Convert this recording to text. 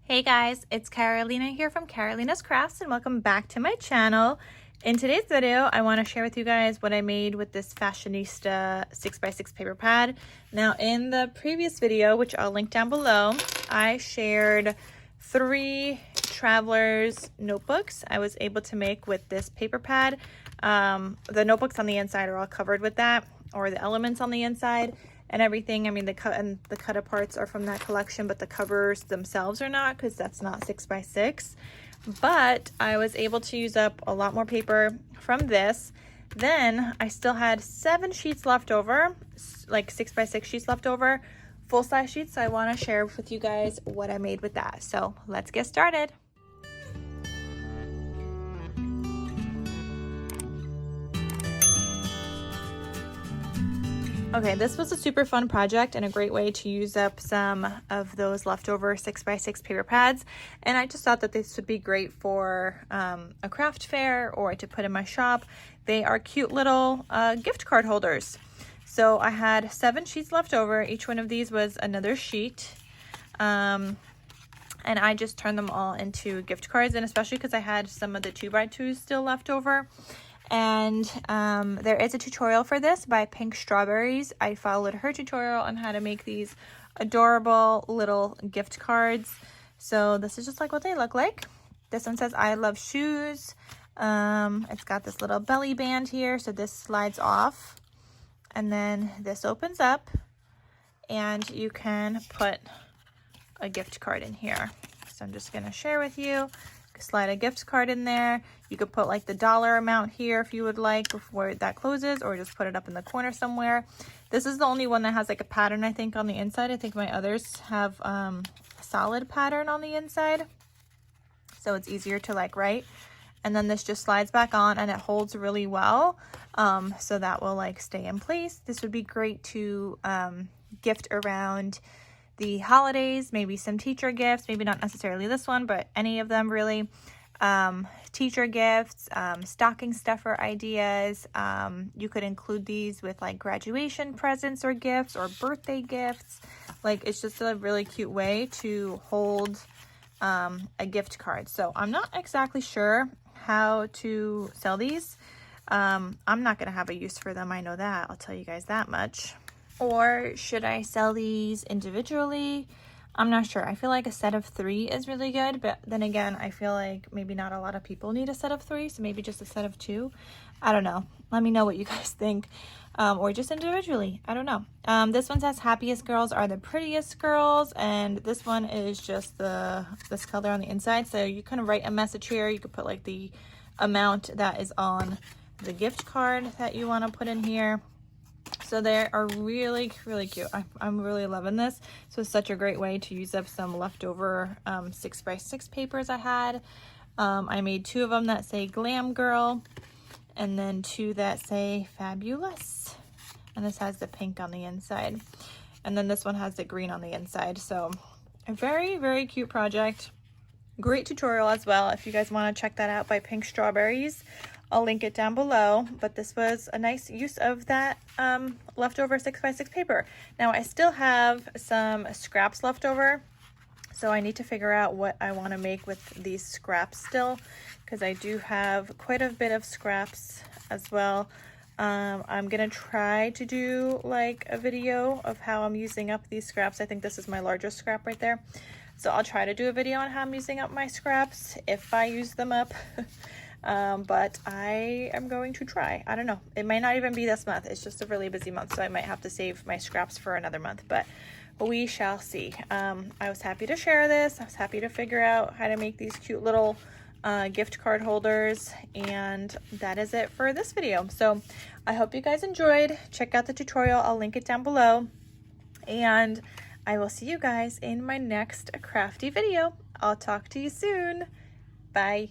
Hey guys, it's Carolina here from KarolinasKrafts and welcome back to my channel. In today's video, I want to share with you guys what I made with this Fashionista 6x6 paper pad. Now in the previous video, which I'll link down below, I shared 3 travelers notebooks I was able to make with this paper pad. The notebooks on the inside are all covered with that, or the elements on the inside and everything. I mean, the cut aparts are from that collection, but the covers themselves are not, because that's not 6x6. But I was able to use up a lot more paper from this. Then I still had 7 sheets left over, like 6x6 sheets left over, full-size sheets. So I want to share with you guys what I made with that. So let's get started. Okay, this was a super fun project and a great way to use up some of those leftover 6x6 paper pads. And I just thought that this would be great for a craft fair or to put in my shop. They are cute little gift card holders. So I had 7 sheets left over. Each one of these was another sheet. And I just turned them all into gift cards, and especially because I had some of the 2x2s still left over. And there is a tutorial for this by Pink Strawberries. I followed her tutorial on how to make these adorable little gift cards. So this is just like what they look like. This one says I love shoes. It's got this little belly band here, so this slides off, and then this opens up and you can put a gift card in here. So I'm just going to share with you. Slide a gift card in there. You could put like the dollar amount here if you would like before that closes, or just put it up in the corner somewhere. This is the only one that has like a pattern, I think, on the inside. I think my others have solid pattern on the inside, so it's easier to like write. And then this just slides back on and it holds really well, so that will like stay in place. This would be great to gift around the holidays, maybe some teacher gifts, maybe not necessarily this one, but any of them really. Teacher gifts, stocking stuffer ideas. You could include these with like graduation presents or gifts or birthday gifts. Like, it's just a really cute way to hold a gift card. So I'm not exactly sure how to sell these. I'm not going to have a use for them. I know that. I'll tell you guys that much. Or should I sell these individually? I'm not sure. I feel like a set of 3 is really good, but then again, I feel like maybe not a lot of people need a set of 3, so maybe just a set of 2. I don't know. Let me know what you guys think. Or just individually. I don't know. This one says happiest girls are the prettiest girls, and this one is just this color on the inside. So you kind of write a message here. You could put like the amount that is on the gift card that you want to put in here. So they are really, really cute. I'm really loving this. So it's such a great way to use up some leftover 6x6 papers I had. I made 2 of them that say Glam Girl, and then 2 that say Fabulous. And this has the pink on the inside. And then this one has the green on the inside. So a very, very cute project. Great tutorial as well if you guys want to check that out by Pink Strawberries. I'll link it down below, but this was a nice use of that leftover 6x6 paper. Now I still have some scraps left over, so I need to figure out what I want to make with these scraps still, because I do have quite a bit of scraps as well. I'm gonna try to do like a video of how I'm using up these scraps. I think this is my largest scrap right there, so I'll try to do a video on how I'm using up my scraps if I use them up. But I am going to try. I don't know. It might not even be this month. It's just a really busy month, so I might have to save my scraps for another month, but we shall see. I was happy to share this. I was happy to figure out how to make these cute little gift card holders, and that is it for this video. So I hope you guys enjoyed. Check out the tutorial. I'll link it down below, and I will see you guys in my next crafty video. I'll talk to you soon. Bye.